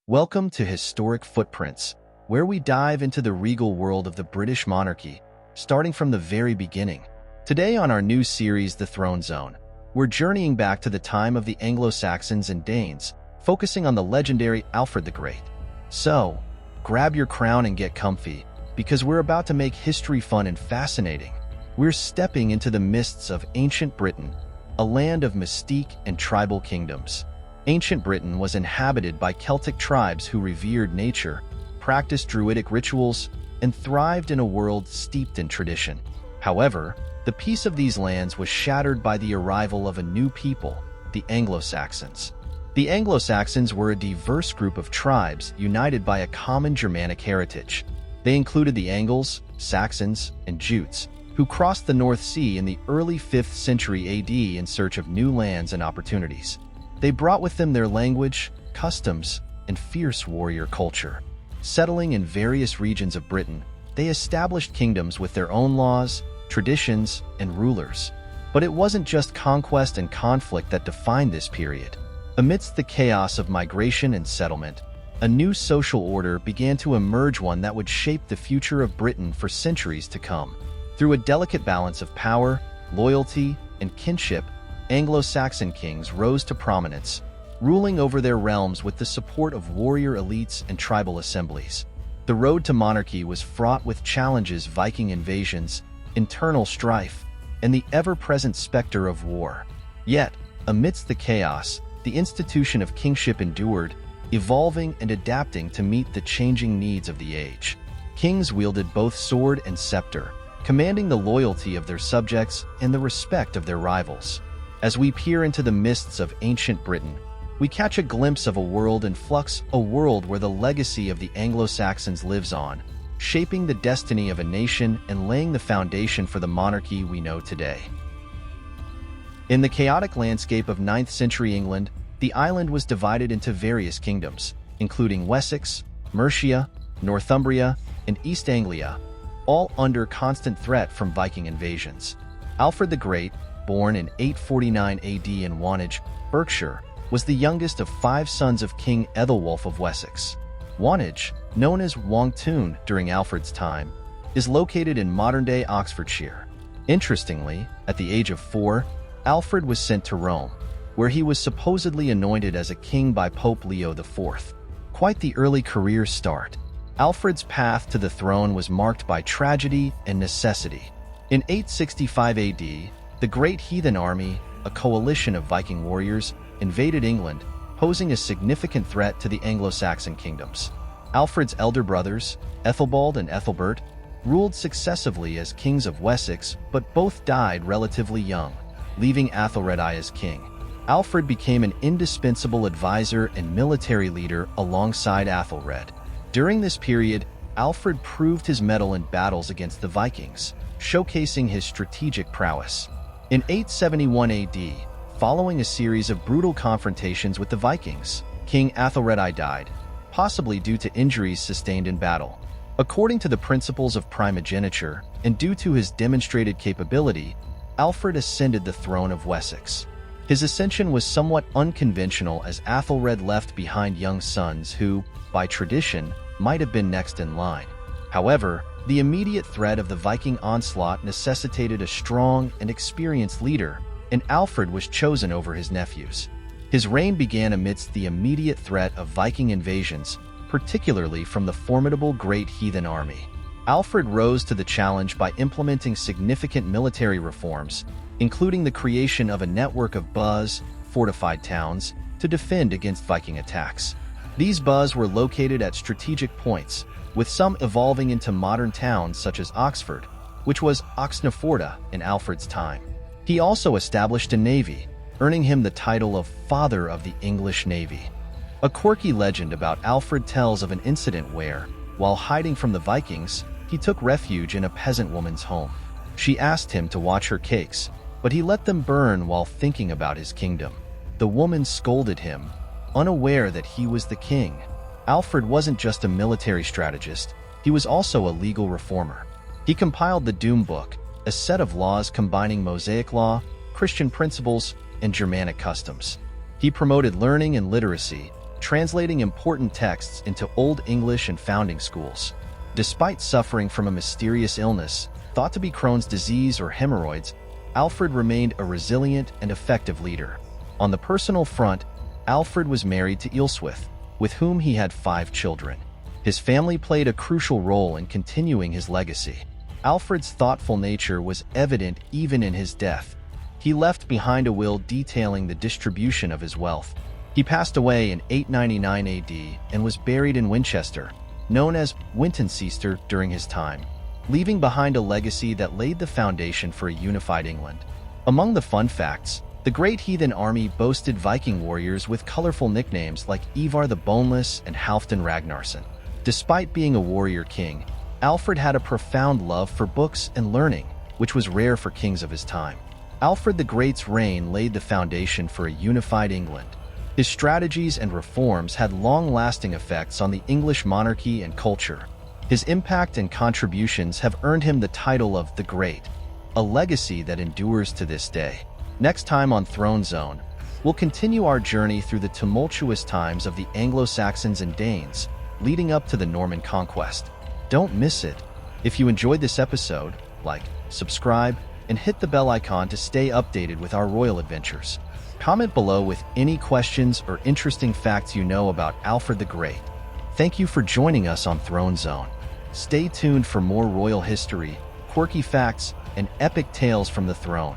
Welcome to Historic Footprints, where we dive into the regal world of the British monarchy, starting from the very beginning. Today on our new series, The Throne Zone, we're journeying back to the time of the Anglo-Saxons and Danes, focusing on the legendary Alfred the Great. So, grab your crown and get comfy, because we're about to make history fun and fascinating. We're stepping into the mists of ancient Britain, a land of mystique and tribal kingdoms. Ancient Britain was inhabited by Celtic tribes who revered nature, practiced druidic rituals, and thrived in a world steeped in tradition. However, the peace of these lands was shattered by the arrival of a new people, the Anglo-Saxons. The Anglo-Saxons were a diverse group of tribes united by a common Germanic heritage. They included the Angles, Saxons, and Jutes, who crossed the North Sea in the early 5th century AD in search of new lands and opportunities. They brought with them their language, customs, and fierce warrior culture. Settling in various regions of Britain, they established kingdoms with their own laws, traditions, and rulers. But it wasn't just conquest and conflict that defined this period. Amidst the chaos of migration and settlement, a new social order began to emerge, one that would shape the future of Britain for centuries to come. Through a delicate balance of power, loyalty, and kinship, Anglo-Saxon kings rose to prominence, ruling over their realms with the support of warrior elites and tribal assemblies. The road to monarchy was fraught with challenges: Viking invasions, internal strife, and the ever-present specter of war. Yet, amidst the chaos, the institution of kingship endured, evolving and adapting to meet the changing needs of the age. Kings wielded both sword and scepter, commanding the loyalty of their subjects and the respect of their rivals. As we peer into the mists of ancient Britain, we catch a glimpse of a world in flux, a world where the legacy of the Anglo-Saxons lives on, shaping the destiny of a nation and laying the foundation for the monarchy we know today. In the chaotic landscape of 9th century England, the island was divided into various kingdoms, including Wessex, Mercia, Northumbria, and East Anglia, all under constant threat from Viking invasions. Alfred the Great, born in 849 AD in Wantage, Berkshire, was the youngest of 5 sons of King Ethelwulf of Wessex. Wantage, known as Wongtoon during Alfred's time, is located in modern-day Oxfordshire. Interestingly, at the age of 4, Alfred was sent to Rome, where he was supposedly anointed as a king by Pope Leo IV. Quite the early career start. Alfred's path to the throne was marked by tragedy and necessity. In 865 AD, the Great Heathen Army, a coalition of Viking warriors, invaded England, posing a significant threat to the Anglo-Saxon kingdoms. Alfred's elder brothers, Ethelbald and Ethelbert, ruled successively as kings of Wessex, but both died relatively young, leaving Athelred as king. Alfred became an indispensable advisor and military leader alongside Athelred. During this period, Alfred proved his mettle in battles against the Vikings, showcasing his strategic prowess. In 871 AD, following a series of brutal confrontations with the Vikings, King Athelred died, possibly due to injuries sustained in battle. According to the principles of primogeniture, and due to his demonstrated capability, Alfred ascended the throne of Wessex. His ascension was somewhat unconventional, as Athelred left behind young sons who, by tradition, might have been next in line. However, the immediate threat of the Viking onslaught necessitated a strong and experienced leader, and Alfred was chosen over his nephews. His reign began amidst the immediate threat of Viking invasions, particularly from the formidable Great Heathen Army. Alfred rose to the challenge by implementing significant military reforms, including the creation of a network of fortified towns to defend against Viking attacks. These were located at strategic points, with some evolving into modern towns such as Oxford, which was Oxneforda in Alfred's time. He also established a navy, earning him the title of Father of the English Navy. A quirky legend about Alfred tells of an incident where, while hiding from the Vikings, he took refuge in a peasant woman's home. She asked him to watch her cakes, but he let them burn while thinking about his kingdom. The woman scolded him, unaware that he was the king. Alfred wasn't just a military strategist, he was also a legal reformer. He compiled the Doom Book, a set of laws combining Mosaic law, Christian principles, and Germanic customs. He promoted learning and literacy, translating important texts into Old English and founding schools. Despite suffering from a mysterious illness, thought to be Crohn's disease or hemorrhoids, Alfred remained a resilient and effective leader. On the personal front, Alfred was married to Ealhswith, with whom he had 5 children. His family played a crucial role in continuing his legacy. Alfred's thoughtful nature was evident even in his death. He left behind a will detailing the distribution of his wealth. He passed away in 899 AD and was buried in Winchester, known as Wintoncester during his time, leaving behind a legacy that laid the foundation for a unified England. Among the fun facts, the Great Heathen Army boasted Viking warriors with colorful nicknames like Ivar the Boneless and Halfdan Ragnarsson. Despite being a warrior king, Alfred had a profound love for books and learning, which was rare for kings of his time. Alfred the Great's reign laid the foundation for a unified England. His strategies and reforms had long-lasting effects on the English monarchy and culture. His impact and contributions have earned him the title of the Great, a legacy that endures to this day. Next time on Throne Zone, we'll continue our journey through the tumultuous times of the Anglo-Saxons and Danes, leading up to the Norman conquest. Don't miss it. If you enjoyed this episode, like, subscribe, and hit the bell icon to stay updated with our royal adventures. Comment below with any questions or interesting facts you know about Alfred the Great. Thank you for joining us on Throne Zone. Stay tuned for more royal history, quirky facts, and epic tales from the throne.